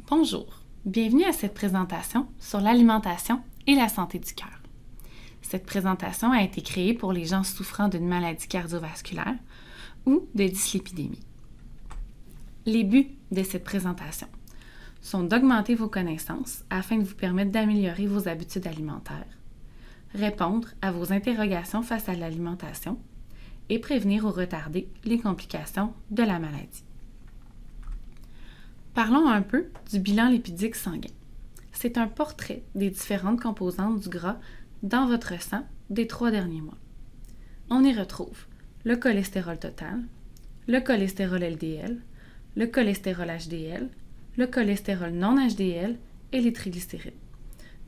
Bonjour, bienvenue à cette présentation sur l'alimentation et la santé du cœur. Cette présentation a été créée pour les gens souffrant d'une maladie cardiovasculaire ou de dyslipidémie. Les buts de cette présentation sont d'augmenter vos connaissances afin de vous permettre d'améliorer vos habitudes alimentaires, répondre à vos interrogations face à l'alimentation et prévenir ou retarder les complications de la maladie. Parlons un peu du bilan lipidique sanguin. C'est un portrait des différentes composantes du gras dans votre sang des 3 derniers mois. On y retrouve le cholestérol total, le cholestérol LDL, le cholestérol HDL, le cholestérol non HDL et les triglycérides.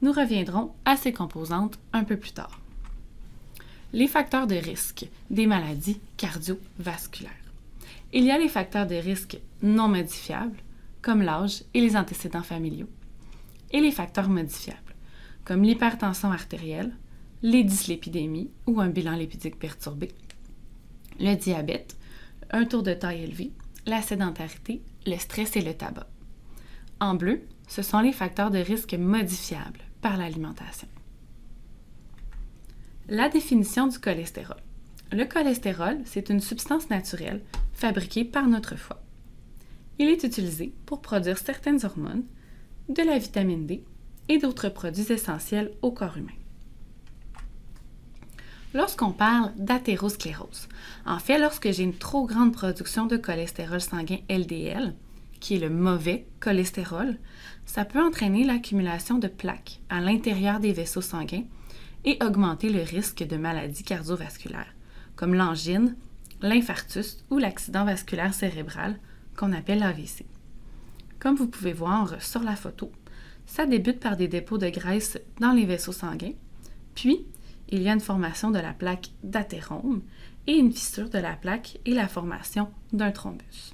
Nous reviendrons à ces composantes un peu plus tard. Les facteurs de risque des maladies cardiovasculaires. Il y a les facteurs de risque non modifiables, comme l'âge et les antécédents familiaux, et les facteurs modifiables, comme l'hypertension artérielle, les dyslipidémies ou un bilan lipidique perturbé, le diabète, un taux de taille élevé, la sédentarité, le stress et le tabac. En bleu, ce sont les facteurs de risque modifiables par l'alimentation. La définition du cholestérol. Le cholestérol, c'est une substance naturelle fabriquée par notre foie. Il est utilisé pour produire certaines hormones, de la vitamine D et d'autres produits essentiels au corps humain. Lorsqu'on parle d'athérosclérose, en fait, lorsque j'ai une trop grande production de cholestérol sanguin LDL, qui est le mauvais cholestérol, ça peut entraîner l'accumulation de plaques à l'intérieur des vaisseaux sanguins et augmenter le risque de maladies cardiovasculaires, comme l'angine, l'infarctus ou l'accident vasculaire cérébral, qu'on appelle l'AVC. Comme vous pouvez voir sur la photo, ça débute par des dépôts de graisse dans les vaisseaux sanguins, puis il y a une formation de la plaque d'athérome et une fissure de la plaque et la formation d'un thrombus.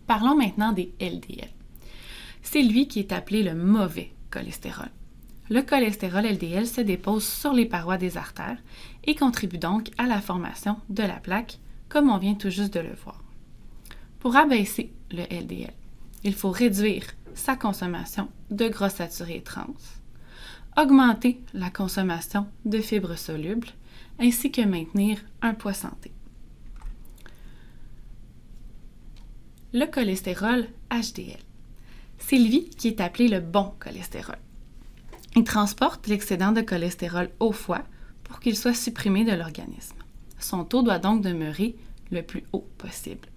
Parlons maintenant des LDL. C'est lui qui est appelé le mauvais cholestérol. Le cholestérol LDL se dépose sur les parois des artères et contribue donc à la formation de la plaque, comme on vient tout juste de le voir. Pour abaisser le LDL, il faut réduire sa consommation de gras saturés trans, augmenter la consommation de fibres solubles, ainsi que maintenir un poids santé. Le cholestérol HDL, c'est lui qui est appelé le bon cholestérol. Il transporte l'excédent de cholestérol au foie pour qu'il soit supprimé de l'organisme. Son taux doit donc demeurer le plus haut possible.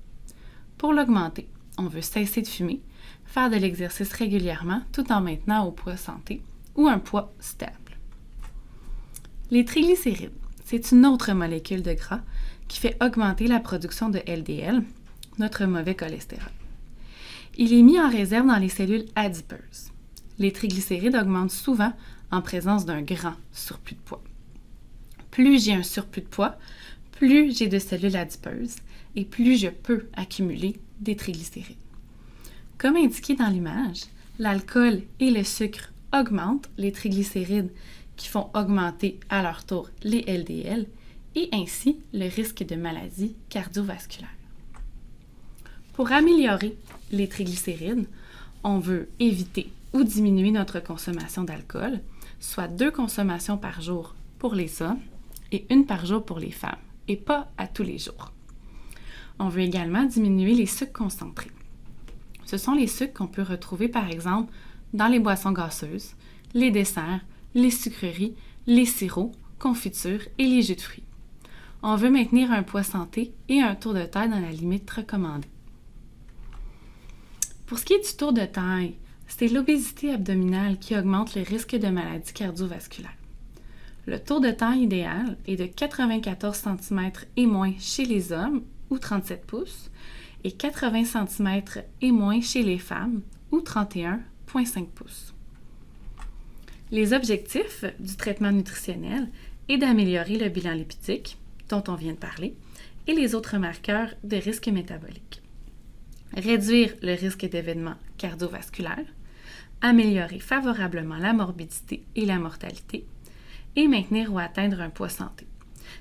Pour l'augmenter, on veut cesser de fumer, faire de l'exercice régulièrement tout en maintenant au poids santé ou un poids stable. Les triglycérides, c'est une autre molécule de gras qui fait augmenter la production de LDL, notre mauvais cholestérol. Il est mis en réserve dans les cellules adipeuses. Les triglycérides augmentent souvent en présence d'un grand surplus de poids. Plus j'ai un surplus de poids, plus j'ai de cellules adipeuses et plus je peux accumuler des triglycérides. Comme indiqué dans l'image, l'alcool et le sucre augmentent les triglycérides qui font augmenter à leur tour les LDL et ainsi le risque de maladies cardiovasculaires. Pour améliorer les triglycérides, on veut éviter ou diminuer notre consommation d'alcool, soit 2 consommations par jour pour les hommes et 1 par jour pour les femmes, et pas à tous les jours. On veut également diminuer les sucres concentrés. Ce sont les sucres qu'on peut retrouver par exemple dans les boissons gazeuses, les desserts, les sucreries, les sirops, confitures et les jus de fruits. On veut maintenir un poids santé et un tour de taille dans la limite recommandée. Pour ce qui est du tour de taille, c'est l'obésité abdominale qui augmente le risque de maladies cardiovasculaires. Le tour de taille idéal est de 94 cm et moins chez les hommes, ou 37 pouces, et 80 cm et moins chez les femmes, ou 31,5 pouces. Les objectifs du traitement nutritionnel est d'améliorer le bilan lipidique, dont on vient de parler, et les autres marqueurs de risque métabolique. Réduire le risque d'événements cardiovasculaires, améliorer favorablement la morbidité et la mortalité, et maintenir ou atteindre un poids santé.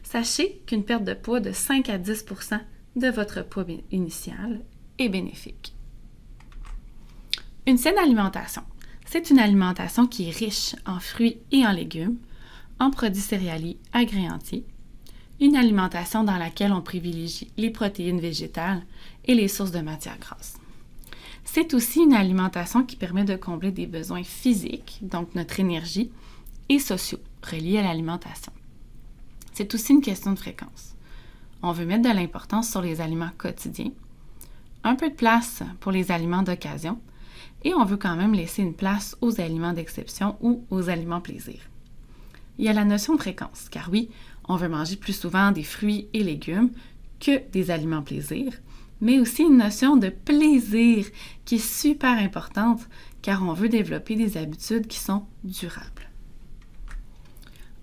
Sachez qu'une perte de poids de 5 à 10 % de votre poids initial est bénéfique. Une saine alimentation, c'est une alimentation qui est riche en fruits et en légumes, en produits céréaliers agrés entiers, une alimentation dans laquelle on privilégie les protéines végétales et les sources de matières grasses. C'est aussi une alimentation qui permet de combler des besoins physiques, donc notre énergie, et sociaux, reliés à l'alimentation. C'est aussi une question de fréquence. On veut mettre de l'importance sur les aliments quotidiens, un peu de place pour les aliments d'occasion, et on veut quand même laisser une place aux aliments d'exception ou aux aliments plaisir. Il y a la notion de fréquence, car oui, on veut manger plus souvent des fruits et légumes que des aliments plaisir, mais aussi une notion de plaisir qui est super importante, car on veut développer des habitudes qui sont durables.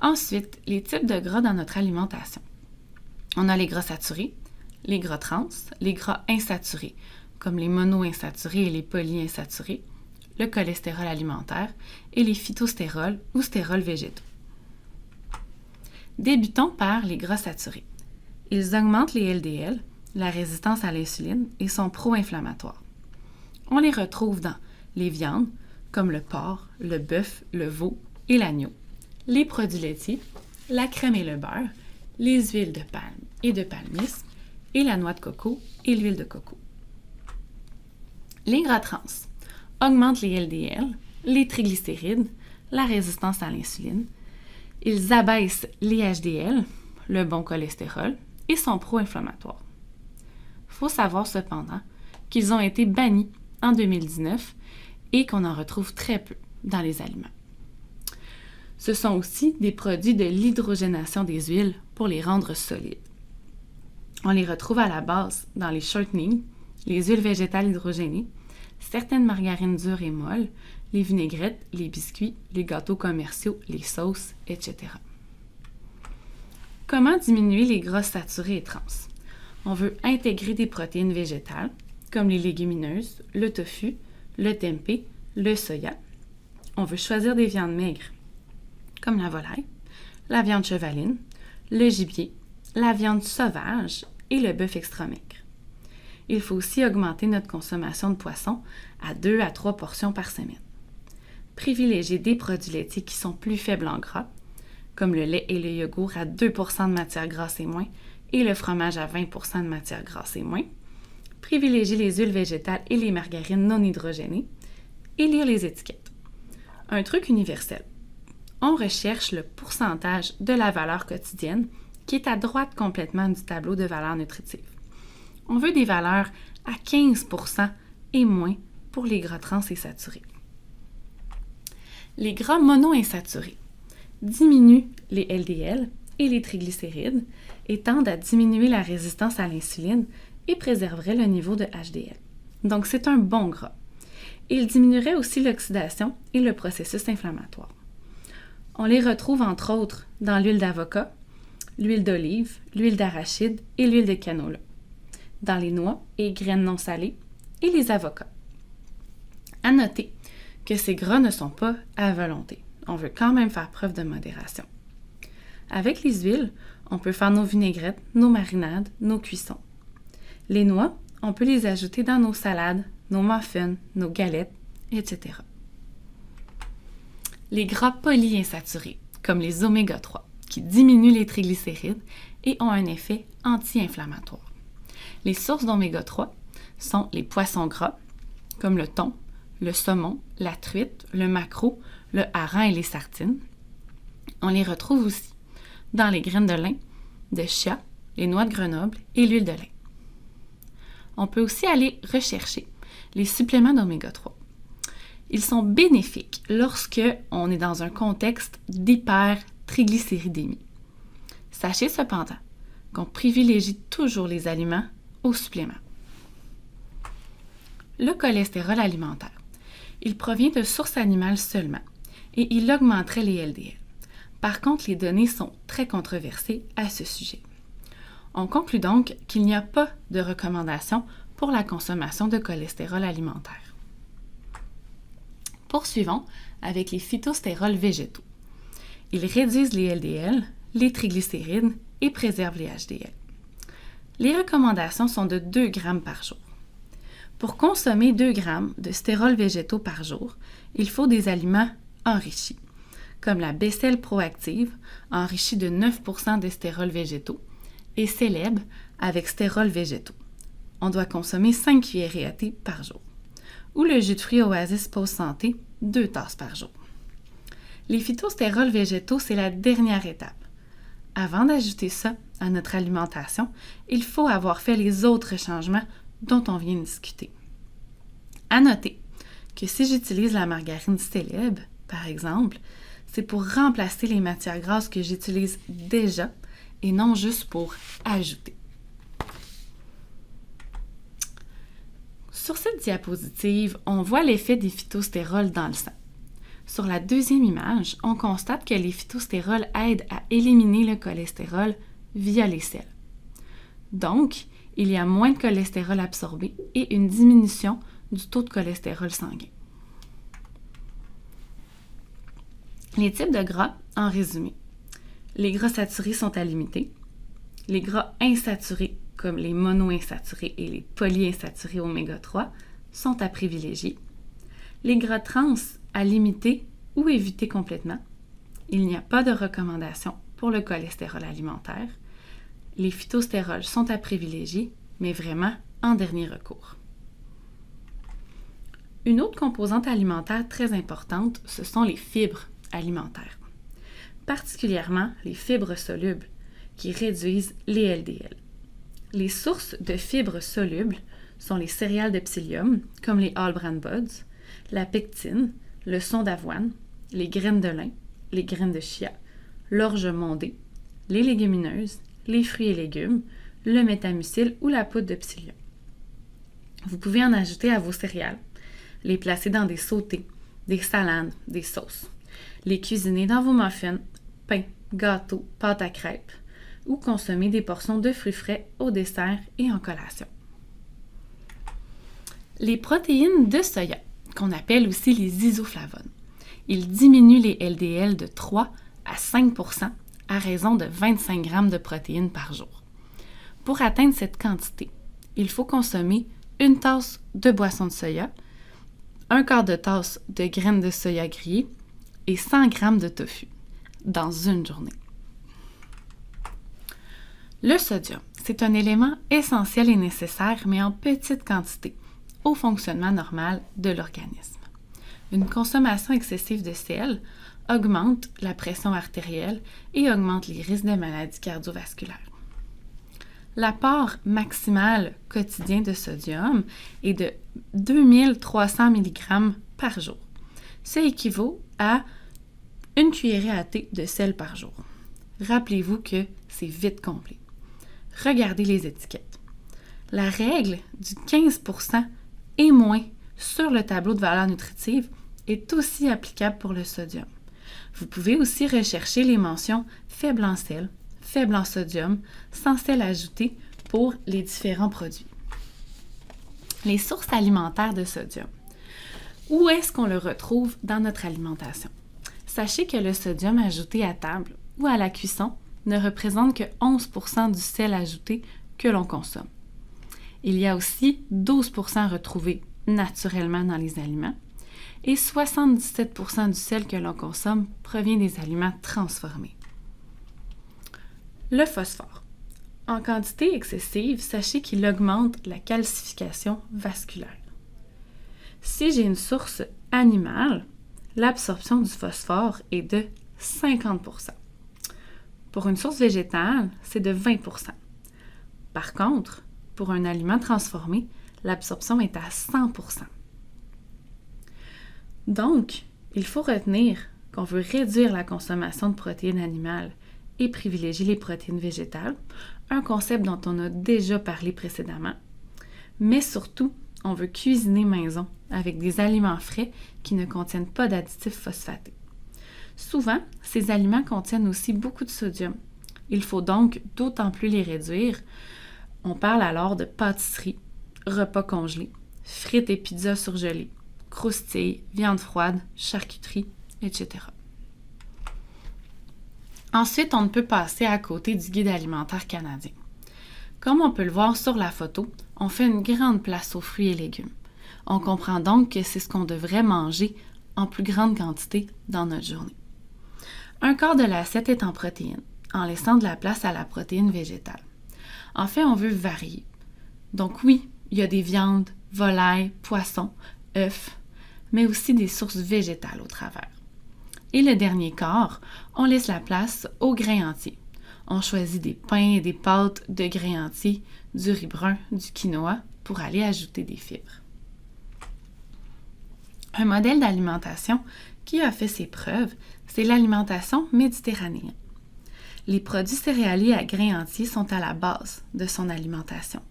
Ensuite, les types de gras dans notre alimentation. On a les gras saturés, les gras trans, les gras insaturés, comme les monoinsaturés et les polyinsaturés, le cholestérol alimentaire et les phytostérols ou stérols végétaux. Débutons par les gras saturés. Ils augmentent les LDL, la résistance à l'insuline et sont pro-inflammatoires. On les retrouve dans les viandes, comme le porc, le bœuf, le veau et l'agneau, les produits laitiers, la crème et le beurre, les huiles de palme et de palmiste, et la noix de coco et l'huile de coco. Les gras trans augmentent les LDL, les triglycérides, la résistance à l'insuline. Ils abaissent les HDL, le bon cholestérol, et sont pro-inflammatoires. Il faut savoir cependant qu'ils ont été bannis en 2019 et qu'on en retrouve très peu dans les aliments. Ce sont aussi des produits de l'hydrogénation des huiles pour les rendre solides. On les retrouve à la base dans les shortenings, les huiles végétales hydrogénées, certaines margarines dures et molles, les vinaigrettes, les biscuits, les gâteaux commerciaux, les sauces, etc. Comment diminuer les gras saturés et trans? On veut intégrer des protéines végétales, comme les légumineuses, le tofu, le tempeh, le soya. On veut choisir des viandes maigres, comme la volaille, la viande chevaline, le gibier, la viande sauvage et le bœuf extra maigre. Il faut aussi augmenter notre consommation de poisson à 2 à 3 portions par semaine. Privilégier des produits laitiers qui sont plus faibles en gras, comme le lait et le yogourt à 2 % de matière grasse et moins, et le fromage à 20 % de matière grasse et moins. Privilégier les huiles végétales et les margarines non hydrogénées, et lire les étiquettes. Un truc universel. On recherche le pourcentage de la valeur quotidienne qui est à droite complètement du tableau de valeurs nutritives. On veut des valeurs à 15 % et moins pour les gras trans et saturés. Les gras monoinsaturés diminuent les LDL et les triglycérides et tendent à diminuer la résistance à l'insuline et préserveraient le niveau de HDL. Donc, c'est un bon gras. Il diminuerait aussi l'oxydation et le processus inflammatoire. On les retrouve entre autres dans l'huile d'avocat, l'huile d'olive, l'huile d'arachide et l'huile de canola, dans les noix et graines non salées et les avocats. À noter que ces gras ne sont pas à volonté. On veut quand même faire preuve de modération. Avec les huiles, on peut faire nos vinaigrettes, nos marinades, nos cuissons. Les noix, on peut les ajouter dans nos salades, nos muffins, nos galettes, etc. Les gras polyinsaturés, comme les oméga 3, qui diminuent les triglycérides et ont un effet anti-inflammatoire. Les sources d'oméga 3 sont les poissons gras, comme le thon, le saumon, la truite, le maquereau, le hareng et les sardines. On les retrouve aussi dans les graines de lin, de chia, les noix de Grenoble et l'huile de lin. On peut aussi aller rechercher les suppléments d'oméga 3. Ils sont bénéfiques lorsque on est dans un contexte d'hypertriglycéridémie. Sachez cependant qu'on privilégie toujours les aliments aux suppléments. Le cholestérol alimentaire. Il provient de sources animales seulement et il augmenterait les LDL. Par contre, les données sont très controversées à ce sujet. On conclut donc qu'il n'y a pas de recommandation pour la consommation de cholestérol alimentaire. Poursuivons avec les phytostérols végétaux. Ils réduisent les LDL, les triglycérides et préservent les HDL. Les recommandations sont de 2 grammes par jour. Pour consommer 2 grammes de stérols végétaux par jour, il faut des aliments enrichis, comme la Becel Proactive, enrichie de 9% de stérols végétaux, et Célèbre avec stérols végétaux. On doit consommer 5 cuillerées à thé par jour. Ou le jus de fruits Oasis Pause Santé, 2 tasses par jour. Les phytostérols végétaux, c'est la dernière étape. Avant d'ajouter ça à notre alimentation, il faut avoir fait les autres changements dont on vient de discuter. À noter que si j'utilise la margarine Célèbre, par exemple, c'est pour remplacer les matières grasses que j'utilise déjà et non juste pour ajouter. Sur cette diapositive, on voit l'effet des phytostérols dans le sang. Sur la deuxième image, on constate que les phytostérols aident à éliminer le cholestérol via les selles. Donc, il y a moins de cholestérol absorbé et une diminution du taux de cholestérol sanguin. Les types de gras, en résumé. Les gras saturés sont à limiter. Les gras insaturés, comme les monoinsaturés et les polyinsaturés oméga 3, sont à privilégier. Les gras trans, à limiter ou éviter complètement. Il n'y a pas de recommandation pour le cholestérol alimentaire. Les phytostérols sont à privilégier, mais vraiment en dernier recours. Une autre composante alimentaire très importante, ce sont les fibres alimentaires, particulièrement les fibres solubles qui réduisent les LDL. Les sources de fibres solubles sont les céréales de psyllium, comme les All-Bran Buds, la pectine, le son d'avoine, les graines de lin, les graines de chia, l'orge mondée, les légumineuses, les fruits et légumes, le métamucil ou la poudre de psyllium. Vous pouvez en ajouter à vos céréales, les placer dans des sautés, des salades, des sauces, les cuisiner dans vos muffins, pains, gâteaux, pâtes à crêpes ou consommer des portions de fruits frais au dessert et en collation. Les protéines de soya, qu'on appelle aussi les isoflavones, ils diminuent les LDL de 3 à 5% à raison de 25 grammes de protéines par jour. Pour atteindre cette quantité, il faut consommer une tasse de boisson de soya, un quart de tasse de graines de soya grillées et 100 grammes de tofu dans une journée. Le sodium, c'est un élément essentiel et nécessaire, mais en petite quantité, au fonctionnement normal de l'organisme. Une consommation excessive de sel augmente la pression artérielle et augmente les risques de maladies cardiovasculaires. L'apport maximal quotidien de sodium est de 2300 mg par jour. Ça équivaut à une cuillerée à thé de sel par jour. Rappelez-vous que c'est vite complet. Regardez les étiquettes. La règle du 15% et moins sur le tableau de valeur nutritive est aussi applicable pour le sodium. Vous pouvez aussi rechercher les mentions faible en sel, faible en sodium, sans sel ajouté pour les différents produits. Les sources alimentaires de sodium. Où est-ce qu'on le retrouve dans notre alimentation? Sachez que le sodium ajouté à table ou à la cuisson ne représente que 11% du sel ajouté que l'on consomme. Il y a aussi 12% retrouvés naturellement dans les aliments et 77% du sel que l'on consomme provient des aliments transformés. Le phosphore. En quantité excessive, sachez qu'il augmente la calcification vasculaire. Si j'ai une source animale, l'absorption du phosphore est de 50%. Pour une source végétale, c'est de 20%. Par contre, pour un aliment transformé, l'absorption est à 100%. Donc, il faut retenir qu'on veut réduire la consommation de protéines animales et privilégier les protéines végétales, un concept dont on a déjà parlé précédemment. Mais surtout, on veut cuisiner maison avec des aliments frais qui ne contiennent pas d'additifs phosphatés. Souvent, ces aliments contiennent aussi beaucoup de sodium. Il faut donc d'autant plus les réduire. On parle alors de pâtisserie, repas congelés, frites et pizzas surgelées, croustilles, viande froide, charcuterie, etc. Ensuite, on ne peut passer à côté du guide alimentaire canadien. Comme on peut le voir sur la photo, on fait une grande place aux fruits et légumes. On comprend donc que c'est ce qu'on devrait manger en plus grande quantité dans notre journée. Un quart de l'assiette est en protéines, en laissant de la place à la protéine végétale. En fait, on veut varier. Donc oui, il y a des viandes, volailles, poissons, œufs, mais aussi des sources végétales au travers. Et le dernier quart, on laisse la place aux grains entiers. On choisit des pains et des pâtes de grains entiers, du riz brun, du quinoa, pour aller ajouter des fibres. Un modèle d'alimentation qui a fait ses preuves, c'est l'alimentation méditerranéenne. Les produits céréaliers à grains entiers sont à la base de son alimentation.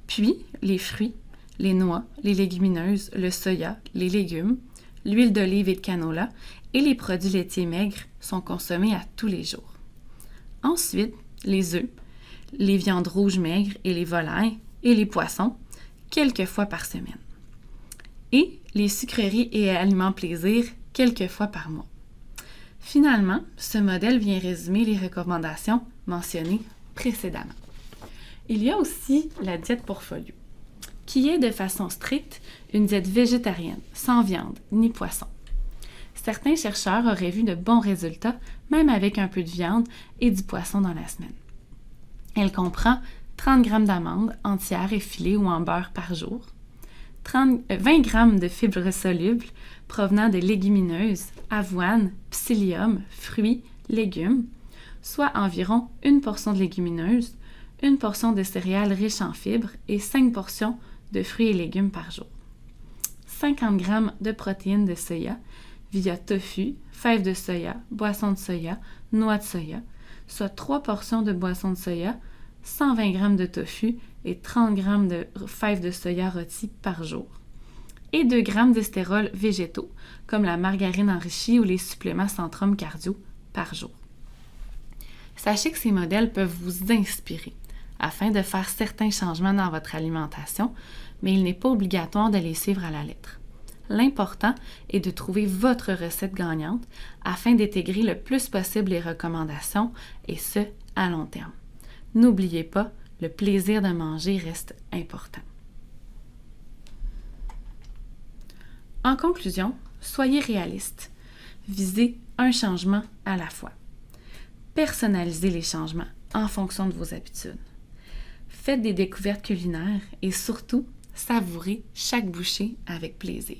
Puis, les fruits, les noix, les légumineuses, le soya, les légumes, l'huile d'olive et de canola et les produits laitiers maigres sont consommés à tous les jours. Ensuite, les œufs, les viandes rouges maigres et les volailles et les poissons, quelques fois par semaine. Et les sucreries et aliments plaisir, quelques fois par mois. Finalement, ce modèle vient résumer les recommandations mentionnées précédemment. Il y a aussi la diète pour folio, qui est de façon stricte une diète végétarienne, sans viande ni poisson. Certains chercheurs auraient vu de bons résultats, même avec un peu de viande et du poisson dans la semaine. Elle comprend 30 g d'amandes entières effilées ou en beurre par jour, 20 g de fibres solubles provenant de légumineuses, avoine, psyllium, fruits, légumes, soit environ une portion de légumineuses, une portion de céréales riches en fibres et 5 portions de fruits et légumes par jour. 50 g de protéines de soya via tofu, fèves de soya, boisson de soya, noix de soya, soit 3 portions de boisson de soya, 120 g de tofu et 30 g de fèves de soya rôties par jour. Et 2 g d'estérols végétaux, comme la margarine enrichie ou les suppléments Centrum Cardio par jour. Sachez que ces modèles peuvent vous inspirer afin de faire certains changements dans votre alimentation, mais il n'est pas obligatoire de les suivre à la lettre. L'important est de trouver votre recette gagnante afin d'intégrer le plus possible les recommandations, et ce, à long terme. N'oubliez pas, le plaisir de manger reste important. En conclusion, soyez réaliste. Visez un changement à la fois. Personnalisez les changements en fonction de vos habitudes. Faites des découvertes culinaires et surtout, savourez chaque bouchée avec plaisir.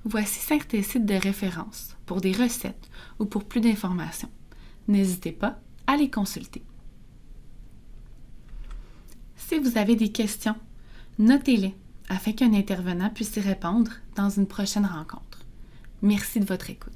Voici certains sites de référence pour des recettes ou pour plus d'informations. N'hésitez pas à les consulter. Si vous avez des questions, notez-les afin qu'un intervenant puisse y répondre dans une prochaine rencontre. Merci de votre écoute.